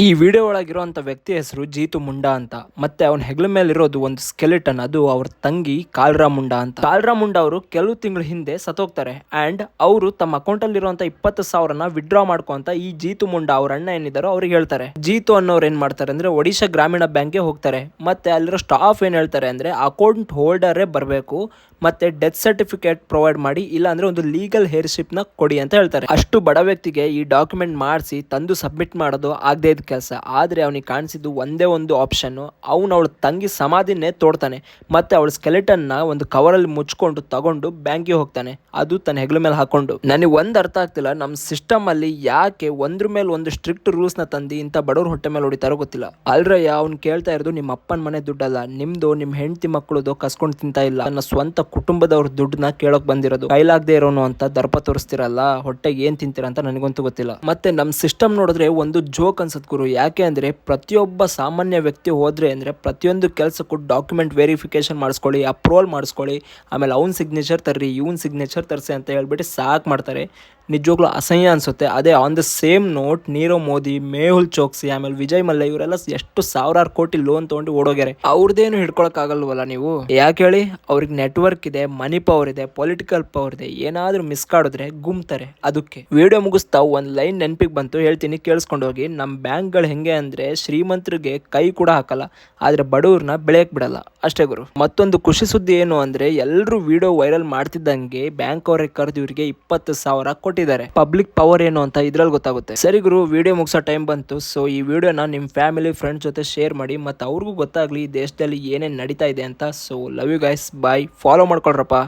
ಈ ವಿಡಿಯೋ ಒಳಗಿರುವಂಥ ವ್ಯಕ್ತಿ ಹೆಸರು ಜೀತು ಮುಂಡಾ ಅಂತ. ಮತ್ತೆ ಅವನ ಹೆಗಲ ಮೇಲೆ ಇರೋದು ಒಂದು ಸ್ಕೆಲಿಟನ್, ಅದು ಅವ್ರ ತಂಗಿ ಕಾಲ್ರಾ ಮುಂಡಾ ಅಂತ. ಕಾಲ್ರಾ ಮುಂಡಾ ಅವರು ಕೆಲವು ತಿಂಗಳ ಹಿಂದೆ ಸತ್ತೋಗ್ತಾರೆ ಅಂಡ್ ಅವರು ತಮ್ಮ ಅಕೌಂಟ್ ಅಲ್ಲಿ ಇರುವಂತ 20,000 ವಿಡ್ರಾ ಮಾಡ್ಕೊಂತ ಈ ಜೀತು ಮುಂಡಾ ಅವ್ರ ಅಣ್ಣ ಏನಿದಾರೋ ಅವ್ರಿಗೆ ಹೇಳ್ತಾರೆ. ಜೀತು ಅನ್ನೋರು ಏನ್ ಮಾಡ್ತಾರೆ ಅಂದ್ರೆ ಒಡಿಶಾ ಗ್ರಾಮೀಣ ಬ್ಯಾಂಕ್ಗೆ ಹೋಗ್ತಾರೆ. ಮತ್ತೆ ಅಲ್ಲಿರೋ ಸ್ಟಾಫ್ ಏನ್ ಹೇಳ್ತಾರೆ ಅಂದ್ರೆ ಅಕೌಂಟ್ ಹೋಲ್ಡರೇ ಬರಬೇಕು, ಮತ್ತೆ ಡೆತ್ ಸರ್ಟಿಫಿಕೇಟ್ ಪ್ರೊವೈಡ್ ಮಾಡಿ, ಇಲ್ಲ ಅಂದ್ರೆ ಒಂದು ಲೀಗಲ್ ಹೇರ್ಶಿಪ್ ನ ಕೊಡಿ ಅಂತ ಹೇಳ್ತಾರೆ. ಅಷ್ಟು ಬಡ ವ್ಯಕ್ತಿಗೆ ಈ ಡಾಕ್ಯುಮೆಂಟ್ ಮಾಡಿಸಿ ತಂದು ಸಬ್ಮಿಟ್ ಮಾಡೋದು ಆಗದೆ ಇದ್ದ ಕೆಲಸ. ಆದ್ರೆ ಅವನಿಗೆ ಕಾಣಿಸಿದ್ದು ಒಂದೇ ಒಂದು ಆಪ್ಷನ್, ಅವನು ಅವಳ ತಂಗಿ ಸಮಾಧಿನೇ ತೋಡ್ತಾನೆ ಮತ್ತೆ ಅವಳ ಸ್ಕೆಲೆಟನ್ ನ ಒಂದು ಕವರ್ ಅಲ್ಲಿ ಮುಚ್ಕೊಂಡು ತಗೊಂಡು ಬ್ಯಾಂಕಿಗೆ ಹೋಗ್ತಾನೆ, ಅದು ತನ್ನ ಹೆಗಲ ಮೇಲೆ ಹಾಕೊಂಡು. ನನಗೆ ಒಂದ್ ಅರ್ಥ ಆಗ್ತಿಲ್ಲ, ನಮ್ಮ ಸಿಸ್ಟಮ್ ಅಲ್ಲಿ ಯಾಕೆ ಒಂದ್ರ ಮೇಲೆ ಒಂದು ಸ್ಟ್ರಿಕ್ಟ್ ರೂಲ್ಸ್ ನ ತಂದು ಇಂಥ ಬಡವ್ರ ಹೊಟ್ಟೆ ಮೇಲೆ ಹೊಡಿತಾರೋ ಗೊತ್ತಿಲ್ಲ. ಅಲ್ರಯ್ಯ, ಅವ್ನು ಕೇಳ್ತಾ ಇರೋದು ನಿಮ್ಮ ಅಪ್ಪನ ಮನೆ ದುಡ್ಡಲ್ಲ, ನಿಮ್ದು ನಿಮ್ಮ ಹೆಂಡತಿ ಮಕ್ಕಳದು ಕಸ್ಕೊಂಡು ತಿಂತಾ ಇಲ್ಲ, ನನ್ನ ಸ್ವಂತ ಕುಟುಂಬದವ್ರ ದುಡ್ಡನ್ನ ಕೇಳೋಕ್ ಬಂದಿರೋದು. ಕೈಲಾಗದೆ ಇರೋನು ಅಂತ ದರ್ಪ ತೋರಿಸ್ತಿರಲ್ಲ, ಹೊಟ್ಟೆಗೆ ಏನ್ ತಿಂತೀರಾ ಅಂತ ನನಗಂತೂ ಗೊತ್ತಿಲ್ಲ. ಮತ್ತೆ ನಮ್ ಸಿಸ್ಟಮ್ ನೋಡಿದ್ರೆ ಒಂದು ಜೋಕ್ ಅನ್ಸತ್ ಗುರು. ಯಾಕೆ ಅಂದ್ರೆ ಪ್ರತಿಯೊಬ್ಬ ಸಾಮಾನ್ಯ ವ್ಯಕ್ತಿ ಹೋದ್ರೆ ಅಂದ್ರೆ ಪ್ರತಿಯೊಂದು ಕೆಲಸಕ್ಕೂ ಡಾಕ್ಯುಮೆಂಟ್ ವೆರಿಫಿಕೇಶನ್ ಮಾಡಿಸ್ಕೊಳ್ಳಿ, ಅಪ್ರೂವಲ್ ಮಾಡಿಸ್ಕೊಳ್ಳಿ, ಆಮೇಲೆ ಅವ್ನ ಸಿಗ್ನೇಚರ್ ತರ್ರಿ, ಇವನ್ ಸಿಗ್ನೇಚರ್ ತರಿಸಿ ಅಂತ ಹೇಳ್ಬಿಟ್ಟು ಸಾಕ್ ಮಾಡ್ತಾರೆ. ನಿಜವಾಗ್ಲೂ ಅಸಹ್ಯ ಅನ್ಸುತ್ತೆ. ಅದೇ on the same note Nirav Modi, Mehul Choksi, ಆಮೇಲೆ ವಿಜಯ್ ಮಲ್ಯ ಇವರೆಲ್ಲ ಎಷ್ಟು ಸಾವಿರಾರು ಕೋಟಿ ಲೋನ್ ತಗೊಂಡು ಓಡೋಗ್ಯಾರೆ. ಅವ್ರದ್ದೇನು ಹಿಡ್ಕೊಳಕ್ ಆಗಲ್ವಲ್ಲ ನೀವು? ಯಾಕೆ ಹೇಳಿ? ಅವ್ರಿಗೆ ನೆಟ್ವರ್ಕ್ ಇದೆ, ಮನಿ ಪವರ್ ಇದೆ, ಪೊಲಿಟಿಕಲ್ ಪವರ್ ಇದೆ. ಏನಾದ್ರೂ ಮಿಸ್ ಕಾಡಿದ್ರೆ ಗುಮ್ತಾರೆ. ಅದಕ್ಕೆ ವಿಡಿಯೋ ಮುಗಿಸ್ತಾ ಒಂದ್ ಲೈನ್ ನೆನಪಿಗೆ ಬಂತು, ಹೇಳ್ತೀನಿ ಕೇಳಿಸ್ಕೊಂಡು ಹೋಗಿ. ನಮ್ಮ ಬ್ಯಾಂಕ್ಗಳು ಹೆಂಗೆ ಅಂದ್ರೆ ಶ್ರೀಮಂತರಿಗೆ ಕೈ ಕೂಡ ಹಾಕಲ್ಲ, ಆದ್ರೆ ಬಡವ್ರನ್ನ ಬೆಳೆಯಕ್ ಬಿಡಲ್ಲ ಅಷ್ಟೇ ಗುರು. ಮತ್ತೊಂದು ಖುಷಿ ಸುದ್ದಿ ಏನು ಅಂದ್ರೆ ಎಲ್ಲರೂ ವಿಡಿಯೋ ವೈರಲ್ ಮಾಡ್ತಿದ್ದಂಗೆ ಬ್ಯಾಂಕ್ ಅವರೇ ಕರೆದು ಇವರಿಗೆ 20,000 ಕೊಟ್ಟಿದ್ದಾರೆ. ಪಬ್ಲಿಕ್ ಪವರ್ ಏನು ಅಂತ ಇದ್ರಲ್ಲಿ ಗೊತ್ತಾಗುತ್ತೆ. ಸರಿ ಗುರು, ವಿಡಿಯೋ ಮುಗಿಸೋ ಟೈಮ್ ಬಂತು. ಸೊ ಈ ವಿಡಿಯೋನ ನಿಮ್ಮ ಫ್ಯಾಮಿಲಿ ಫ್ರೆಂಡ್ಸ್ ಜೊತೆ ಶೇರ್ ಮಾಡಿ, ಮತ್ತೆ ಅವ್ರಿಗೂ ಗೊತ್ತಾಗ್ಲಿ ಈ ದೇಶದಲ್ಲಿ ಏನೇನ್ ನಡೀತಾ ಇದೆ ಅಂತ. So love you guys, bye. Follow ಮಾಡ್ಕೊಳ್ರಪ್ಪ.